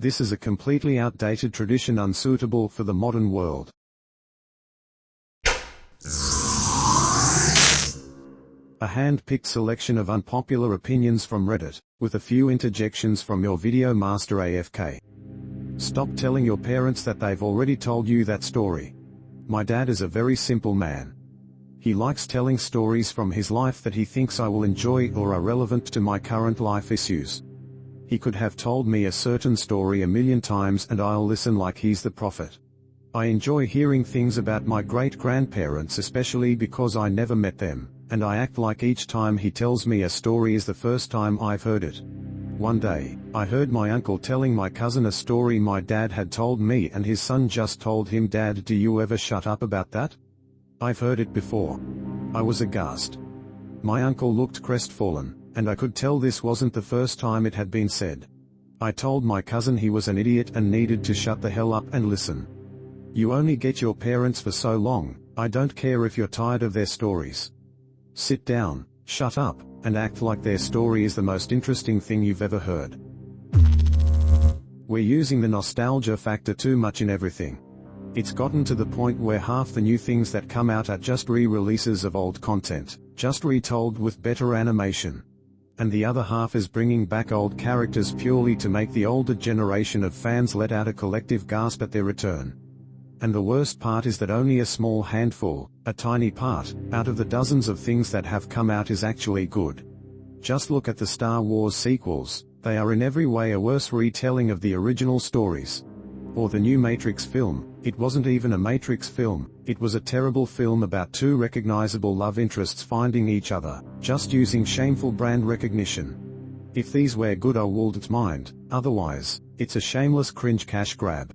This is a completely outdated tradition unsuitable for the modern world. A hand-picked selection of unpopular opinions from Reddit, with a few interjections from your video master AFK. Stop telling your parents that they've already told you that story. My dad is a very simple man. He likes telling stories from his life that he thinks I will enjoy or are relevant to my current life issues. He could have told me a certain story a million times and I'll listen like he's the prophet. I enjoy hearing things about my great-grandparents, especially because I never met them, and I act like each time he tells me a story is the first time I've heard it. One day, I heard my uncle telling my cousin a story my dad had told me and his son just told him, "Dad, do you ever shut up about that? I've heard it before." I was aghast. My uncle looked crestfallen, and I could tell this wasn't the first time it had been said. I told my cousin he was an idiot and needed to shut the hell up and listen. You only get your parents for so long. I don't care if you're tired of their stories. Sit down, shut up, and act like their story is the most interesting thing you've ever heard. We're using the nostalgia factor too much in everything. It's gotten to the point where half the new things that come out are just re-releases of old content, just retold with better animation. And the other half is bringing back old characters purely to make the older generation of fans let out a collective gasp at their return. And the worst part is that only a small handful, a tiny part, out of the dozens of things that have come out is actually good. Just look at the Star Wars sequels, they are in every way a worse retelling of the original stories. Or the new Matrix film, it wasn't even a Matrix film, it was a terrible film about two recognizable love interests finding each other, just using shameful brand recognition. If these were good I wouldn't mind, otherwise, it's a shameless cringe cash grab.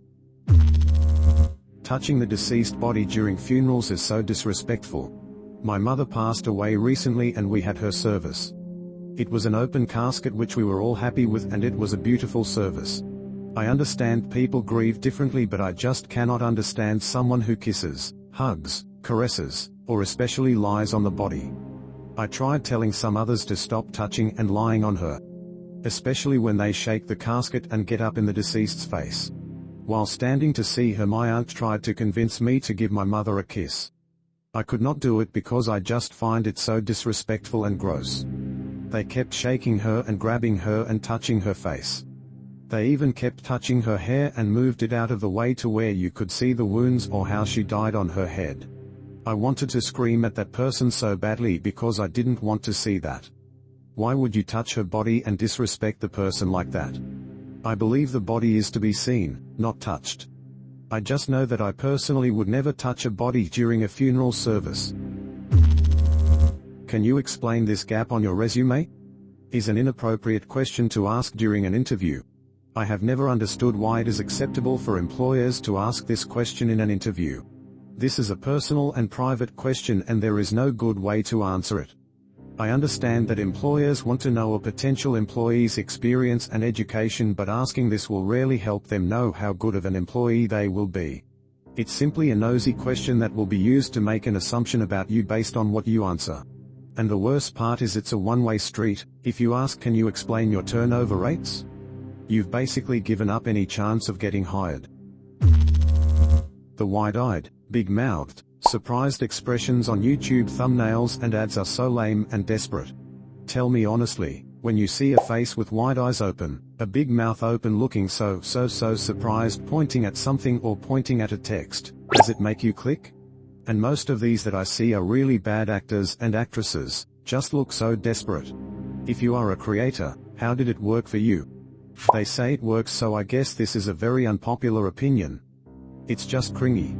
Touching the deceased body during funerals is so disrespectful. My mother passed away recently and we had her service. It was an open casket which we were all happy with and it was a beautiful service. I understand people grieve differently, but I just cannot understand someone who kisses, hugs, caresses, or especially lies on the body. I tried telling some others to stop touching and lying on her. Especially when they shake the casket and get up in the deceased's face. While standing to see her, my aunt tried to convince me to give my mother a kiss. I could not do it because I just find it so disrespectful and gross. They kept shaking her and grabbing her and touching her face. They even kept touching her hair and moved it out of the way to where you could see the wounds or how she died on her head. I wanted to scream at that person so badly because I didn't want to see that. Why would you touch her body and disrespect the person like that? I believe the body is to be seen, not touched. I just know that I personally would never touch a body during a funeral service. Can you explain this gap on your resume? Is an inappropriate question to ask during an interview. I have never understood why it is acceptable for employers to ask this question in an interview. This is a personal and private question and there is no good way to answer it. I understand that employers want to know a potential employee's experience and education, but asking this will rarely help them know how good of an employee they will be. It's simply a nosy question that will be used to make an assumption about you based on what you answer. And the worst part is it's a one-way street. If you ask, "Can you explain your turnover rates?" you've basically given up any chance of getting hired. The wide-eyed, big-mouthed, surprised expressions on YouTube thumbnails and ads are so lame and desperate. Tell me honestly, when you see a face with wide eyes open, a big mouth open looking so surprised pointing at something or pointing at a text, does it make you click? And most of these that I see are really bad actors and actresses, just look so desperate. If you are a creator, how did it work for you? They say it works, so I guess this is a very unpopular opinion. It's just cringy.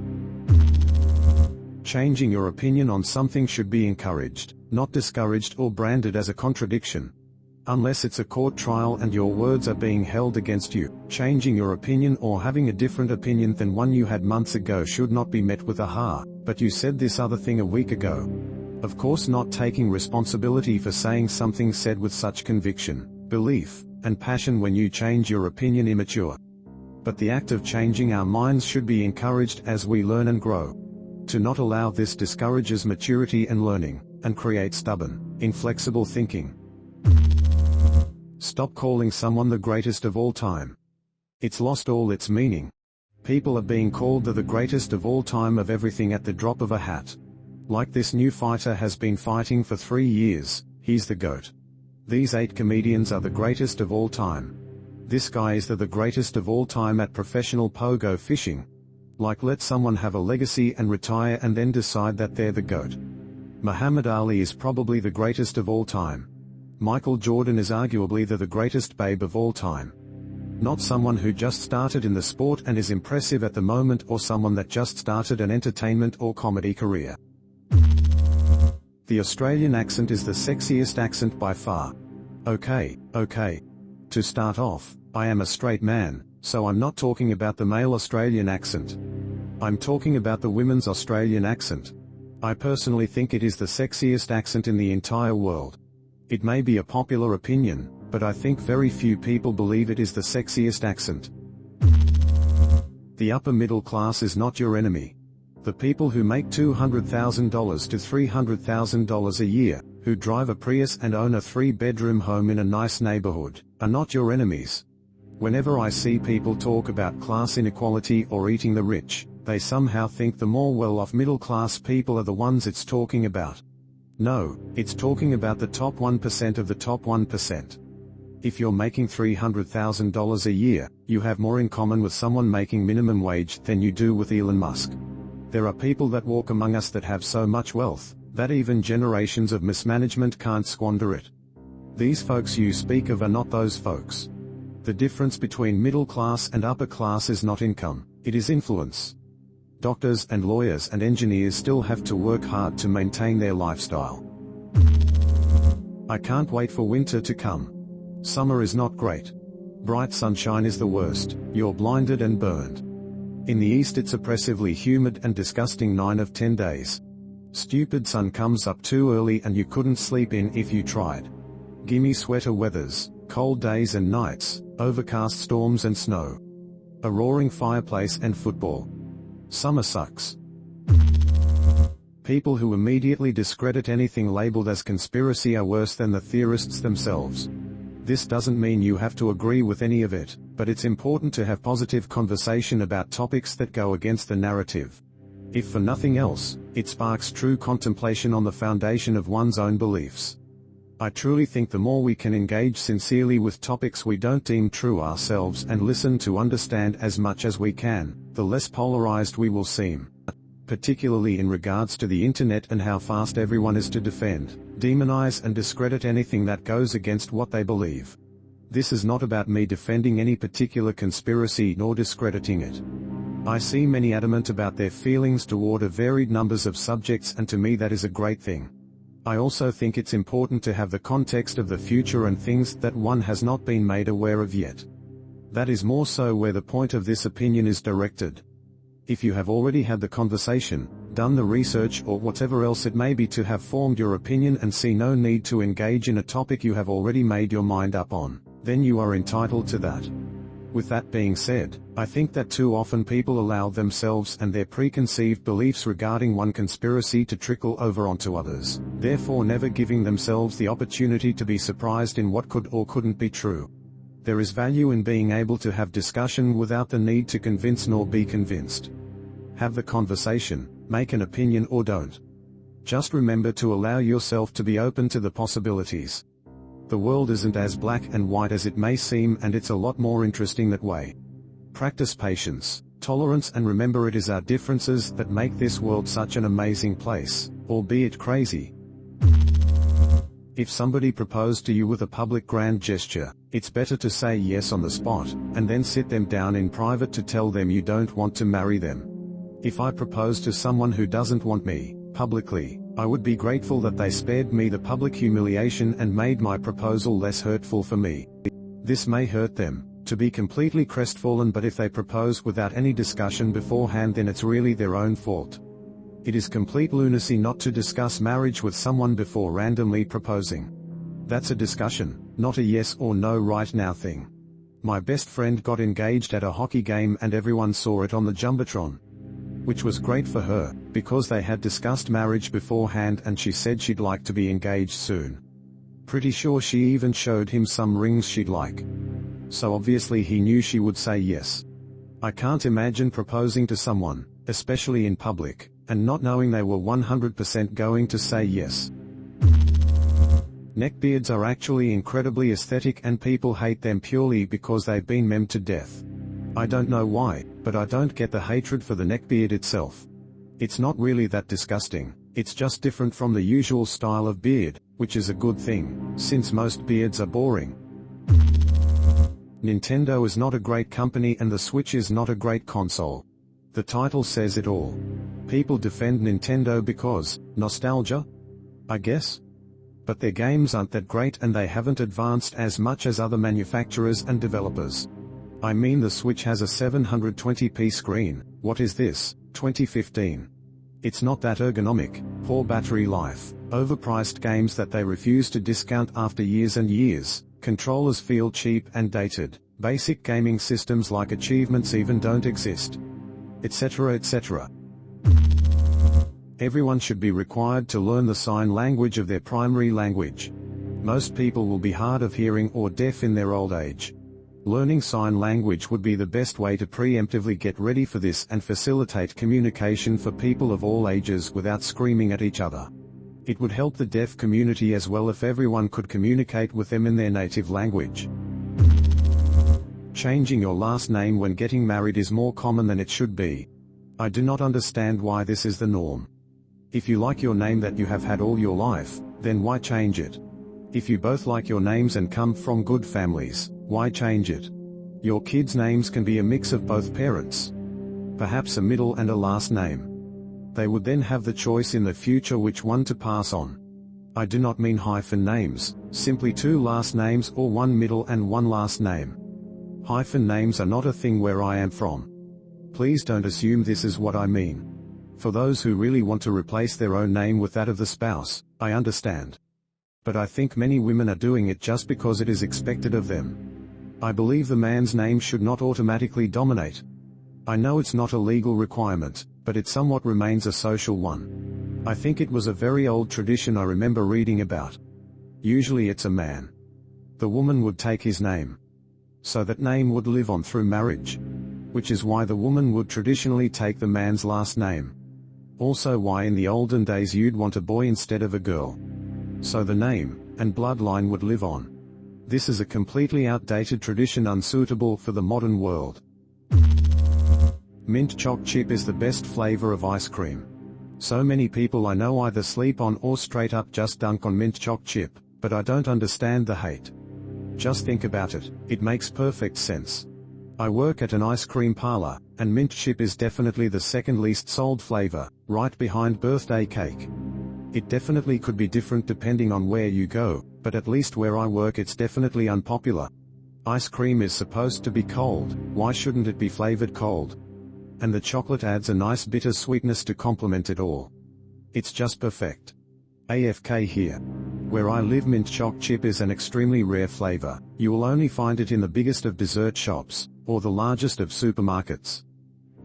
Changing your opinion on something should be encouraged, not discouraged or branded as a contradiction. Unless it's a court trial and your words are being held against you, changing your opinion or having a different opinion than one you had months ago should not be met with "Aha, but you said this other thing a week ago." Of course, not taking responsibility for saying something said with such conviction, belief, and passion when you change your opinion immature. But the act of changing our minds should be encouraged as we learn and grow. To not allow this discourages maturity and learning, and creates stubborn, inflexible thinking. Stop calling someone the greatest of all time. It's lost all its meaning. People are being called the greatest of all time of everything at the drop of a hat. Like this new fighter has been fighting for 3 years, he's the GOAT. These 8 comedians are the greatest of all time. This guy is the greatest of all time at professional pogo fishing. Like, let someone have a legacy and retire and then decide that they're the GOAT. Muhammad Ali is probably the greatest of all time. Michael Jordan is arguably the greatest babe of all time. Not someone who just started in the sport and is impressive at the moment, or someone that just started an entertainment or comedy career. The Australian accent is the sexiest accent by far. Okay. To start off, I am a straight man, so I'm not talking about the male Australian accent. I'm talking about the women's Australian accent. I personally think it is the sexiest accent in the entire world. It may be a popular opinion, but I think very few people believe it is the sexiest accent. The upper middle class is not your enemy. The people who make $200,000 to $300,000 a year, who drive a Prius and own a 3-bedroom home in a nice neighborhood, are not your enemies. Whenever I see people talk about class inequality or eating the rich, they somehow think the more well-off middle-class people are the ones it's talking about. No, it's talking about the top 1% of the top 1%. If you're making $300,000 a year, you have more in common with someone making minimum wage than you do with Elon Musk. There are people that walk among us that have so much wealth, that even generations of mismanagement can't squander it. These folks you speak of are not those folks. The difference between middle class and upper class is not income, it is influence. Doctors and lawyers and engineers still have to work hard to maintain their lifestyle. I can't wait for winter to come. Summer is not great. Bright sunshine is the worst, you're blinded and burned. In the east it's oppressively humid and disgusting 9 of 10 days. Stupid sun comes up too early and you couldn't sleep in if you tried. Gimme sweater weathers, cold days and nights, overcast storms and snow. A roaring fireplace and football. Summer sucks. People who immediately discredit anything labeled as conspiracy are worse than the theorists themselves. This doesn't mean you have to agree with any of it, but it's important to have positive conversation about topics that go against the narrative. If for nothing else, it sparks true contemplation on the foundation of one's own beliefs. I truly think the more we can engage sincerely with topics we don't deem true ourselves and listen to understand as much as we can, the less polarized we will seem. Particularly in regards to the internet and how fast everyone is to defend, demonize and discredit anything that goes against what they believe. This is not about me defending any particular conspiracy nor discrediting it. I see many adamant about their feelings toward a varied numbers of subjects, and to me that is a great thing. I also think it's important to have the context of the future and things that one has not been made aware of yet. That is more so where the point of this opinion is directed. If you have already had the conversation, done the research or whatever else it may be to have formed your opinion and see no need to engage in a topic you have already made your mind up on, then you are entitled to that. With that being said, I think that too often people allow themselves and their preconceived beliefs regarding one conspiracy to trickle over onto others, therefore never giving themselves the opportunity to be surprised in what could or couldn't be true. There is value in being able to have discussion without the need to convince nor be convinced. Have the conversation, make an opinion or don't. Just remember to allow yourself to be open to the possibilities. The world isn't as black and white as it may seem, and it's a lot more interesting that way. Practice patience, tolerance, and remember it is our differences that make this world such an amazing place, albeit crazy. If somebody proposed to you with a public grand gesture, it's better to say yes on the spot, and then sit them down in private to tell them you don't want to marry them. If I propose to someone who doesn't want me, publicly, I would be grateful that they spared me the public humiliation and made my proposal less hurtful for me. This may hurt them, to be completely crestfallen, but if they propose without any discussion beforehand, then it's really their own fault. It is complete lunacy not to discuss marriage with someone before randomly proposing. That's a discussion, not a yes or no right now thing. My best friend got engaged at a hockey game and everyone saw it on the Jumbotron. Which was great for her, because they had discussed marriage beforehand and she said she'd like to be engaged soon. Pretty sure she even showed him some rings she'd like. So obviously he knew she would say yes. I can't imagine proposing to someone, especially in public, and not knowing they were 100% going to say yes. Neckbeards are actually incredibly aesthetic and people hate them purely because they've been memed to death. I don't know why, but I don't get the hatred for the neckbeard itself. It's not really that disgusting, it's just different from the usual style of beard, which is a good thing, since most beards are boring. Nintendo is not a great company and the Switch is not a great console. The title says it all. People defend Nintendo because, nostalgia? I guess? But their games aren't that great and they haven't advanced as much as other manufacturers and developers. I mean, the Switch has a 720p screen, what is this, 2015? It's not that ergonomic, poor battery life, overpriced games that they refuse to discount after years and years, controllers feel cheap and dated, basic gaming systems like achievements even don't exist, etc. etc. Everyone should be required to learn the sign language of their primary language. Most people will be hard of hearing or deaf in their old age. Learning sign language would be the best way to preemptively get ready for this and facilitate communication for people of all ages without screaming at each other. It would help the deaf community as well if everyone could communicate with them in their native language. Changing your last name when getting married is more common than it should be. I do not understand why this is the norm. If you like your name that you have had all your life, then why change it? If you both like your names and come from good families, why change it? Your kids' names can be a mix of both parents. Perhaps a middle and a last name. They would then have the choice in the future which one to pass on. I do not mean hyphen names, simply two last names or one middle and one last name. Hyphen names are not a thing where I am from. Please don't assume this is what I mean. For those who really want to replace their own name with that of the spouse, I understand. But I think many women are doing it just because it is expected of them. I believe the man's name should not automatically dominate. I know it's not a legal requirement, but it somewhat remains a social one. I think it was a very old tradition I remember reading about. Usually it's a man. The woman would take his name. So that name would live on through marriage. Which is why the woman would traditionally take the man's last name. Also why in the olden days you'd want a boy instead of a girl. So the name and bloodline would live on. This is a completely outdated tradition unsuitable for the modern world. Mint choc chip is the best flavor of ice cream. So many people I know either sleep on or straight up just dunk on mint choc chip, but I don't understand the hate. Just think about it, it makes perfect sense. I work at an ice cream parlor, and mint chip is definitely the second least sold flavor, right behind birthday cake. It definitely could be different depending on where you go, but at least where I work it's definitely unpopular. Ice cream is supposed to be cold, why shouldn't it be flavored cold? And the chocolate adds a nice bitter sweetness to complement it all. It's just perfect. AFK here. Where I live, mint choc chip is an extremely rare flavor. You will only find it in the biggest of dessert shops, or the largest of supermarkets.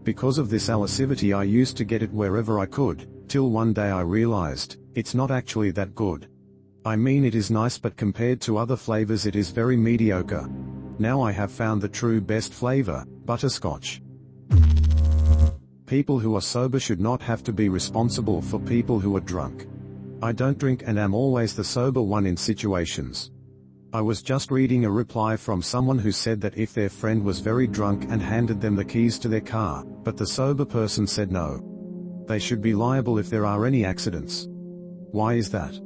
Because of this aggressivity I used to get it wherever I could, till one day I realized, it's not actually that good. I mean, it is nice, but compared to other flavors it is very mediocre. Now I have found the true best flavor, butterscotch. People who are sober should not have to be responsible for people who are drunk. I don't drink and am always the sober one in situations. I was just reading a reply from someone who said that if their friend was very drunk and handed them the keys to their car, but the sober person said no, they should be liable if there are any accidents. Why is that?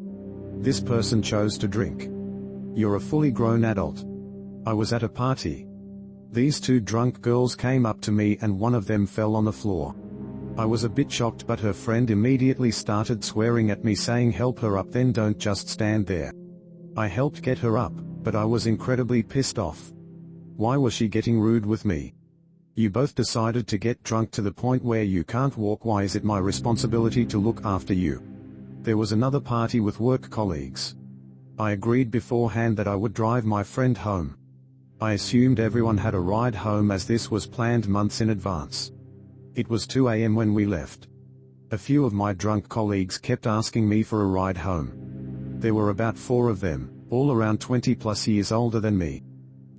This person chose to drink. You're a fully grown adult. I was at a party. These two drunk girls came up to me and one of them fell on the floor. I was a bit shocked, but her friend immediately started swearing at me saying help her up, then don't just stand there. I helped get her up, but I was incredibly pissed off. Why was she getting rude with me? You both decided to get drunk to the point where you can't walk. Why is it my responsibility to look after you? There was another party with work colleagues. I agreed beforehand that I would drive my friend home. I assumed everyone had a ride home as this was planned months in advance. It was 2 a.m. when we left. A few of my drunk colleagues kept asking me for a ride home. There were about 4 of them, all around 20+ years older than me.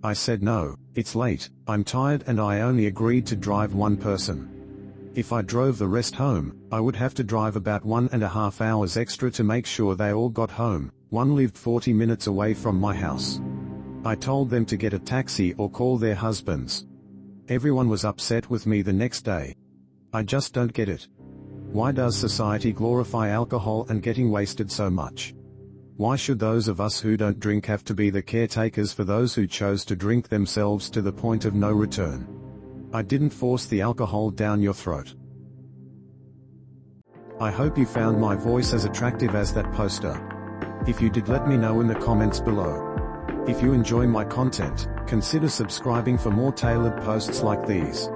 I said no, it's late, I'm tired and I only agreed to drive one person. If I drove the rest home, I would have to drive about 1.5 hours extra to make sure they all got home. One lived 40 minutes away from my house. I told them to get a taxi or call their husbands. Everyone was upset with me the next day. I just don't get it. Why does society glorify alcohol and getting wasted so much? Why should those of us who don't drink have to be the caretakers for those who chose to drink themselves to the point of no return? I didn't force the alcohol down your throat. I hope you found my voice as attractive as that poster. If you did, let me know in the comments below. If you enjoy my content, consider subscribing for more tailored posts like these.